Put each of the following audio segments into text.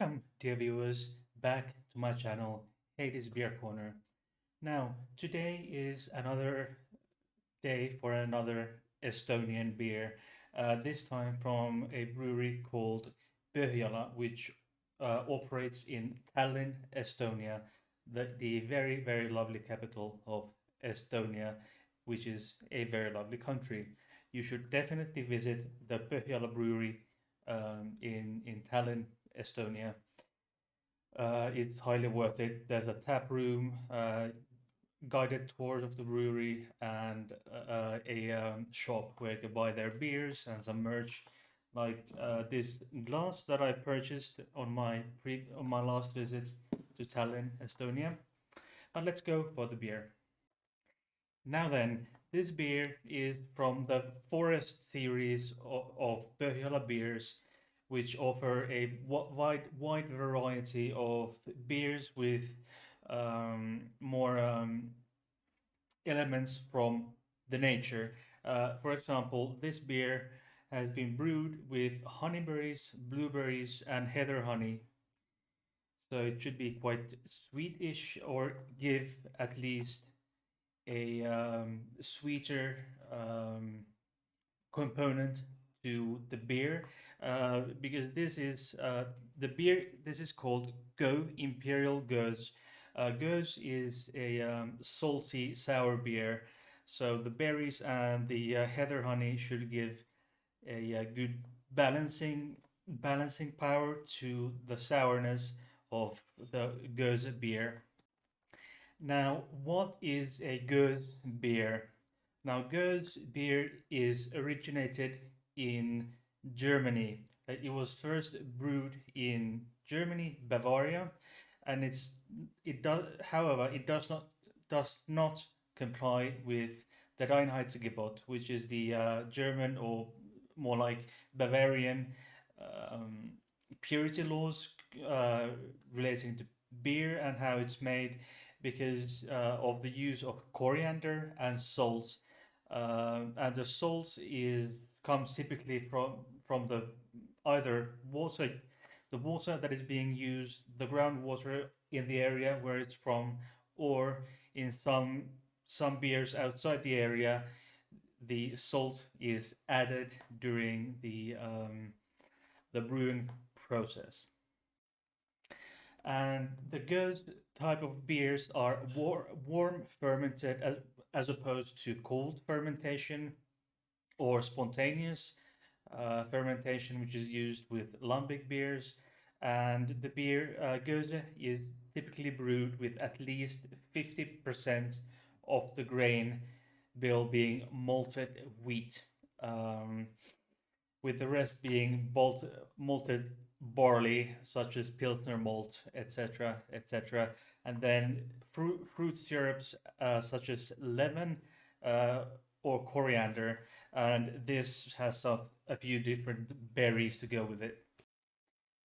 Welcome, dear viewers, back to my channel, Hades Beer Corner. Now, today is another day for another Estonian beer, this time from a brewery called Põhjala, which operates in Tallinn, Estonia, the very, very lovely capital of Estonia, which is a very lovely country. You should definitely visit the Põhjala brewery in Tallinn, Estonia. It's highly worth it. There's a tap room, guided tours of the brewery, and a shop where you can buy their beers and some merch, like this glass that I purchased on my last visit to Tallinn, Estonia. But let's go for the beer. Now then, this beer is from the Forest series of Pohjola beers, which offer a wide variety of beers with more elements from the nature. For example, this beer has been brewed with honeyberries, blueberries, and heather honey. So it should be quite sweetish or give at least a sweeter component to the beer, because this is the beer. This is called Imperial Gose. Gose is a salty sour beer, so the berries and the heather honey should give a good balancing power to the sourness of the Gose beer. Now, what is a Goes beer? Now, Goes beer is originated in Germany. It was first brewed in Germany, Bavaria, and it does. However, it does not comply with the Reinheitsgebot, which is the German, or more like Bavarian, um, purity laws relating to beer and how it's made, because of the use of coriander and salt. And the salt is comes typically from the either water, the water that is being used, the groundwater in the area where it's from, or in some beers outside the area, the salt is added during the brewing process. And the good type of beers are warm fermented, as opposed to cold fermentation or spontaneous fermentation, which is used with Lambic beers. And the beer Gose is typically brewed with at least 50% of the grain bill being malted wheat, with the rest being malted barley, such as Pilsner malt, etc., etc. And then fruit syrups, such as lemon uh, or coriander. And this has a few different berries to go with it.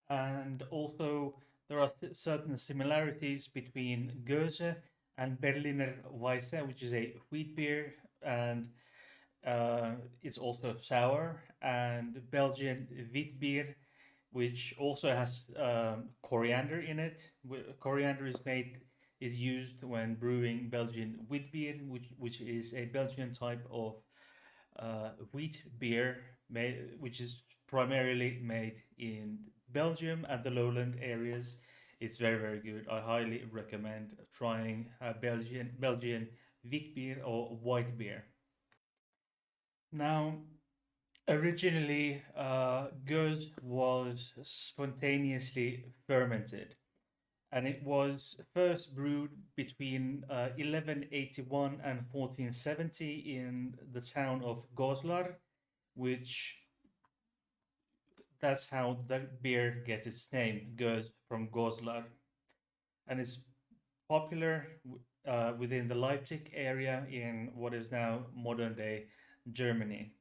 And also, there are certain similarities between Gose and Berliner Weisse, which is a wheat beer, and it's also sour. And Belgian wheat beer, which also has coriander in it. Coriander is used when brewing Belgian wheat beer, which is a Belgian type of wheat beer which is primarily made in Belgium and the lowland areas. It's very, very good. I highly recommend trying Belgian wheat beer or white beer. Now, originally, Gueuze was spontaneously fermented, and it was first brewed between 1181 and 1470 in the town of Goslar, which that's how that beer gets its name, Gueuze from Goslar, and it's popular within the Leipzig area in what is now modern day Germany.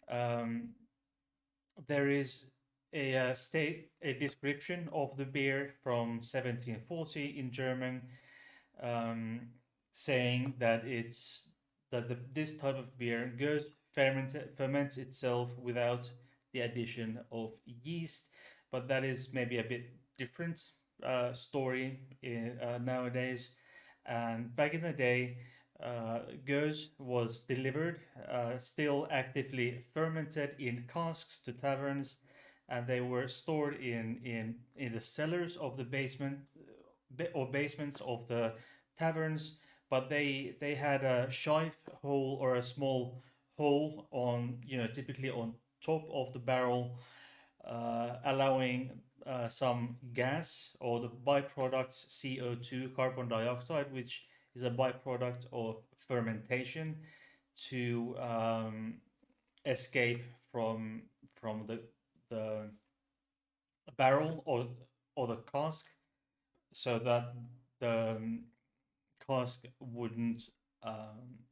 Um, there is a description of the beer from 1740 in German, um, saying that this type of beer goes ferments itself without the addition of yeast, but that is maybe a bit different story nowadays. And back in the day, Gose was delivered, still actively fermented in casks to taverns, and they were stored in the cellars of the basement or basements of the taverns. But they had a shive hole or a small hole on, typically on top of the barrel, allowing some gas or the byproducts CO2, carbon dioxide, which is a byproduct of fermentation, to escape from the barrel or the cask, so that the cask wouldn't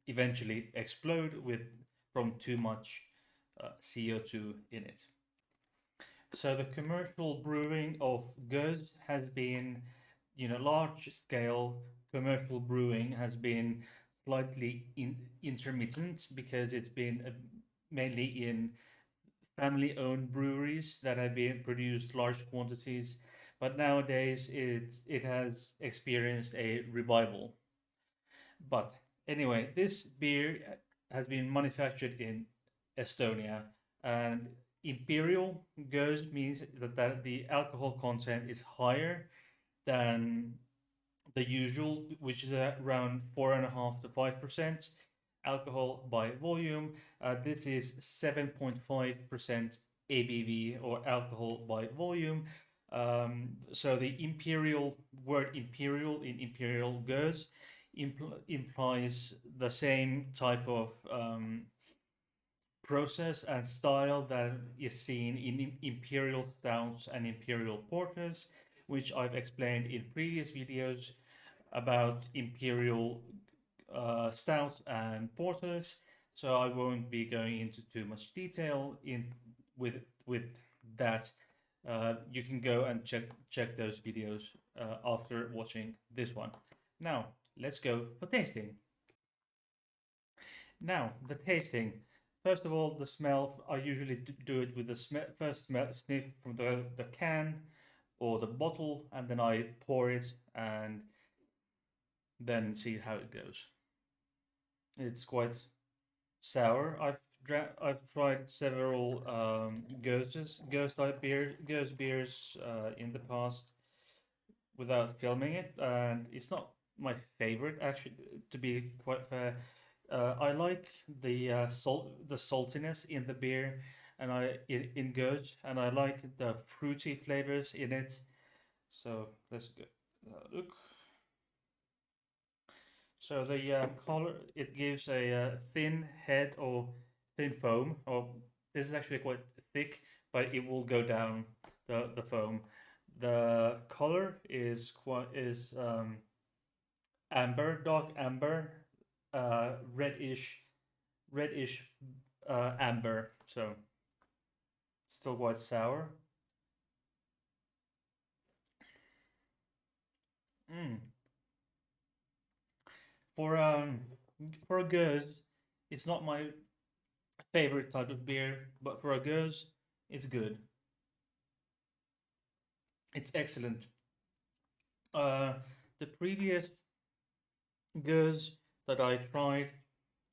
eventually explode with from too much CO2 in it. So the commercial brewing of goods has been, large scale commercial brewing has been slightly intermittent, because it's been mainly in family owned breweries that have been produced large quantities. But nowadays it has experienced a revival. But anyway, this beer has been manufactured in Estonia, and Imperial goes means that the alcohol content is higher than the usual, which is around 4.5 to 5% alcohol by volume. This is 7.5% ABV, or alcohol by volume. So the imperial word imperial in Imperial goes implies the same type of process and style that is seen in imperial stouts and imperial porters, which I've explained in previous videos about imperial stouts and porters. So I won't be going into too much detail with that. You can go and check those videos after watching this one. Now let's go for tasting. Now the tasting. First of all, the smell. I usually do it with the first sniff from the can or the bottle, and then I pour it and then see how it goes. It's quite sour. I've tried several Gose beers in the past without filming it, and it's not my favorite, actually. To be quite fair, I like the the saltiness in the beer, and in Gose, and I like the fruity flavors in it. So let's go look. So the color, it gives a thin head or thin foam. Or this is actually quite thick, but it will go down the foam. The color is amber, dark amber, reddish amber. So still quite sour. Mm. For for a Gose, it's not my favorite type of beer, but for a Gose, it's good. It's excellent. Uh, the previous Gose that I tried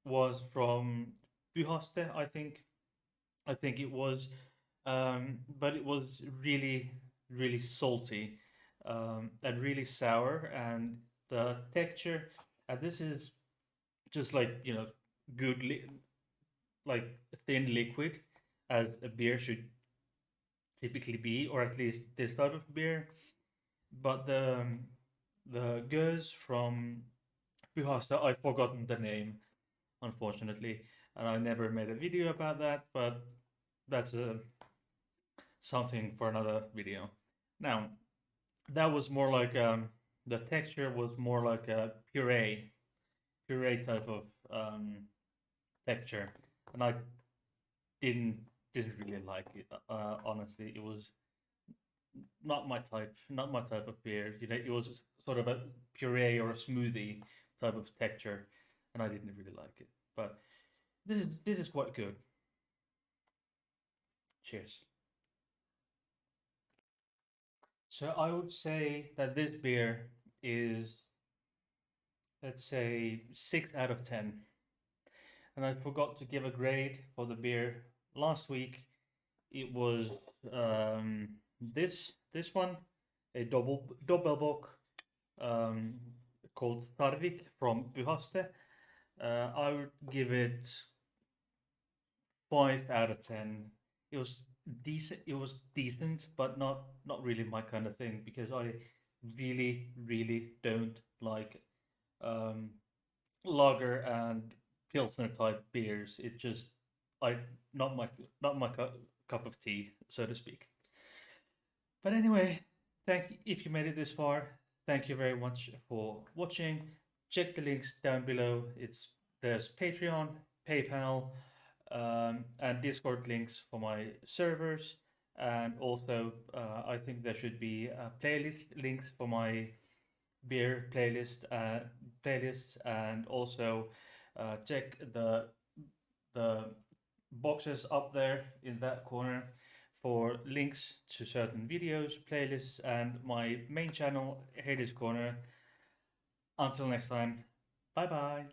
was from Pyhaste, I think. I think it was, but it was really salty, and really sour, and the texture. And this is just like, good, like thin liquid, as a beer should typically be, or at least this type of beer. But the Gose from Pyhasa, I've forgotten the name, unfortunately, and I never made a video about that. But that's something for another video. Now, that was more like the texture was more like a puree type of texture, and I didn't didn't really like it. Honestly, it was not my type of beer. It was sort of a puree or a smoothie type of texture, and I didn't really like it. But this is quite good. Cheers. So I would say that this beer is, let's say, 6 out of 10. And I forgot to give a grade for the beer last week. It was this one, a double bock um, called Tarvik from Pyhaste. I would give it 5 out of 10. It was decent. It was decent, but not really my kind of thing because I really don't like um, lager and pilsner type beers. It just I not my not my cup of tea, so to speak. But anyway, thank if you made it this far. Thank you very much for watching. Check the links down below. There's Patreon, PayPal, and Discord links for my servers, and also I think there should be playlist links for my beer playlists, and also check the boxes up there in that corner for links to certain videos, playlists, and my main channel, Hades Corner. Until next time, bye bye.